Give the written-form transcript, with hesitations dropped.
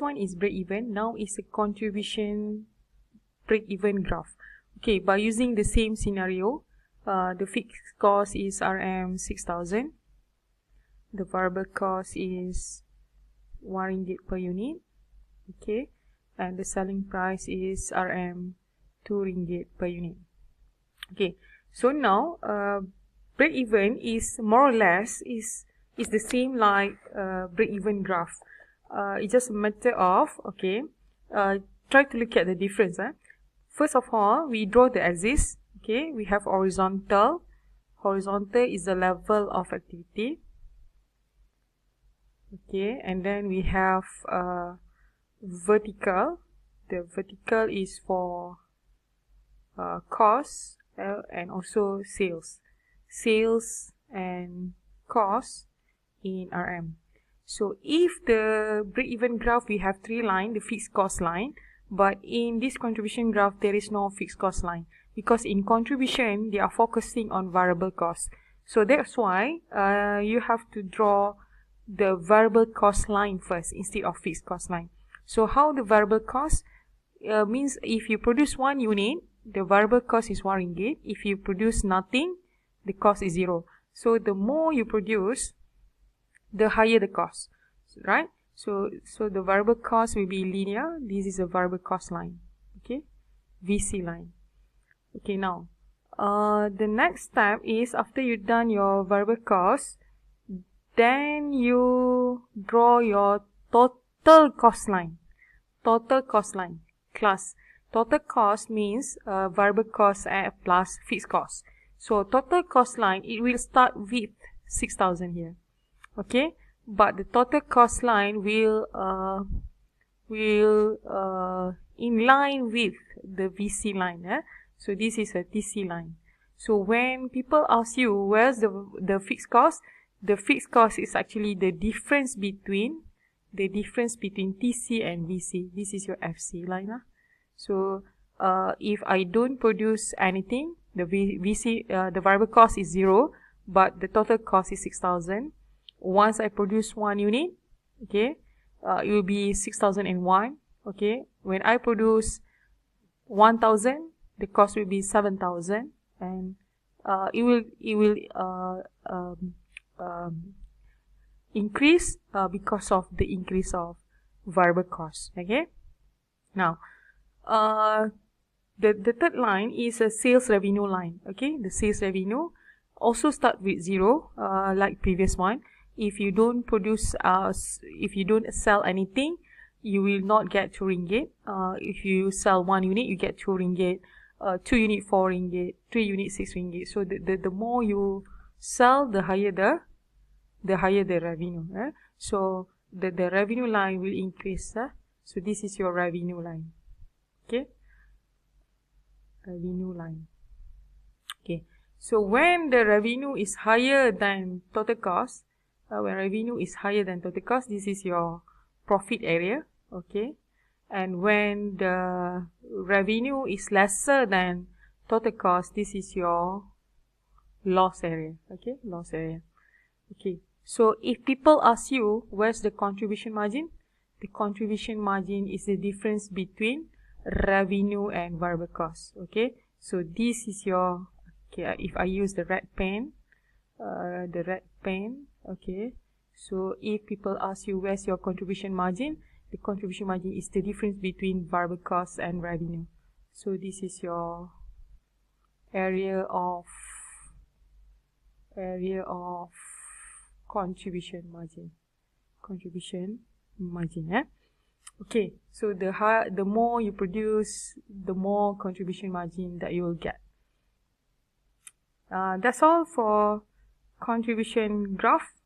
one is break even. Now it's a contribution break even graph. Okay, by using the same scenario, the fixed cost is RM 6,000. The variable cost is 1 ringgit per unit. Okay, and the selling price is RM 2 ringgit per unit. Okay, so now break even is more or less is the same like break even graph. It's just a matter of, okay, try to look at the difference. First of all, we draw the axis. Okay, we have horizontal. Horizontal is the level of activity. Okay, and then we have vertical. The vertical is for cost and also sales and cost in RM. So if the break-even graph, we have 3 lines, the fixed cost line, but in this contribution graph there is no fixed cost line, because in contribution they are focusing on variable cost. So that's why you have to draw the variable cost line first instead of fixed cost line. So how the variable cost means, if you produce 1 unit, the variable cost is 1 ringgit. If you produce nothing, the cost is 0. So the more you produce, the higher the cost, right? So the variable cost will be linear. This is a variable cost line, okay, VC line. Okay, now the next step is, after you've done your variable cost, then you draw your total cost line. Total cost line class. Total cost means variable cost plus fixed cost. So total cost line, it will start with 6,000 here. Okay, but the total cost line will in line with the VC line. So this is a TC line. So when people ask you where's the fixed cost, the fixed cost is actually the difference between TC and VC. This is your FC line. So if I don't produce anything, the the variable cost is 0, but the total cost is 6,000. Once I produce 1 unit, okay, it will be 6,001. Okay, when I produce 1,000, the cost will be 7,000, and it will increase because of the increase of variable cost. Okay, now the third line is a sales revenue line. Okay, the sales revenue also start with 0, like previous one. If you don't produce, if you don't sell anything, you will not get 2 ringgit. If you sell 1 unit, you get 2 ringgit. 2 unit 4 ringgit, 3 unit 6 ringgit. So the more you sell, the higher the revenue. So the revenue line will increase. So this is your revenue line. Okay, revenue line. Okay, so when the revenue is higher than total cost, when revenue is higher than total cost, this is your profit area. Okay, and when the revenue is lesser than total cost, this is your loss area. Okay, loss area. Okay, so if people ask you where's the contribution margin, the contribution margin is the difference between revenue and variable cost. Okay, so this is your, okay, if I use the red pen, okay, so if people ask you where's your contribution margin, the contribution margin is the difference between variable cost and revenue. So this is your area of contribution margin. Okay, so the more you produce, the more contribution margin that you will get. That's all for contribution graph.